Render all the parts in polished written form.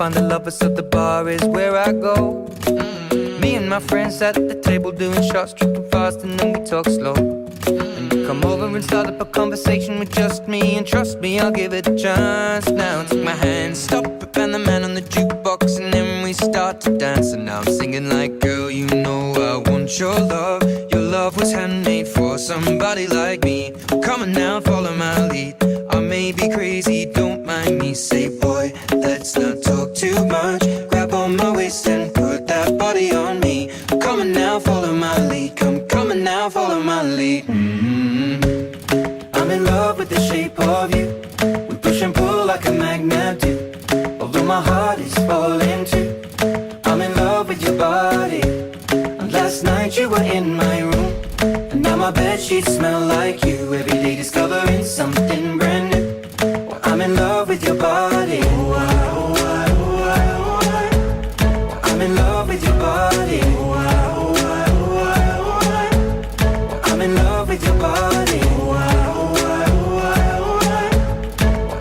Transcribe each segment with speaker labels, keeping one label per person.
Speaker 1: find the lovers, so the bar is where I go. Me and my friends at the table doing shots, tripping fast, and then we talk slow. And you come over and start up a conversation with just me, and trust me, I'll give it a chance. Now take my hand, stop it, and the man on the jukebox, and then we start to dance. And now I'm singing like, girl, you know I want your love. Your love was handmade for somebody like me. Come on now, follow my lead. I may be crazy, don't mind me. Say, boy, let's not talk too much. Grab on my waist and put that body on me. Come on now, follow my lead. Come on now, follow my lead. I'm in love with the shape of you. We push and pull like a magnet do. Although my heart is falling too. I'm in love with your body. And last night you were in my room, and now my bedsheets smell like you. Every day discovering something brand new. Well, I'm in love with your body. I'm in love with your body. I'm in love with your body.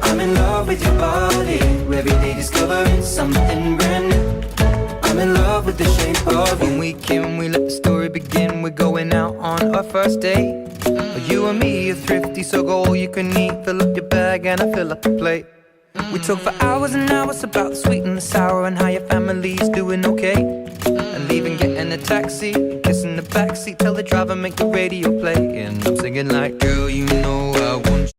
Speaker 1: I'm in love with your body. Every day discovering something brand new. I'm in love with the shape of you. When we can, we let the story begin. We're going out on our first date. You and me are thrifty, so go all you can eat. Fill up your bag and I fill up the plate. We talk for hours and hours about the sweet and the sour, and how your family's doing okay. And leaving, getting a taxi, kissing the backseat, tell the driver make the radio play. And I'm singing like, girl, you know I want you.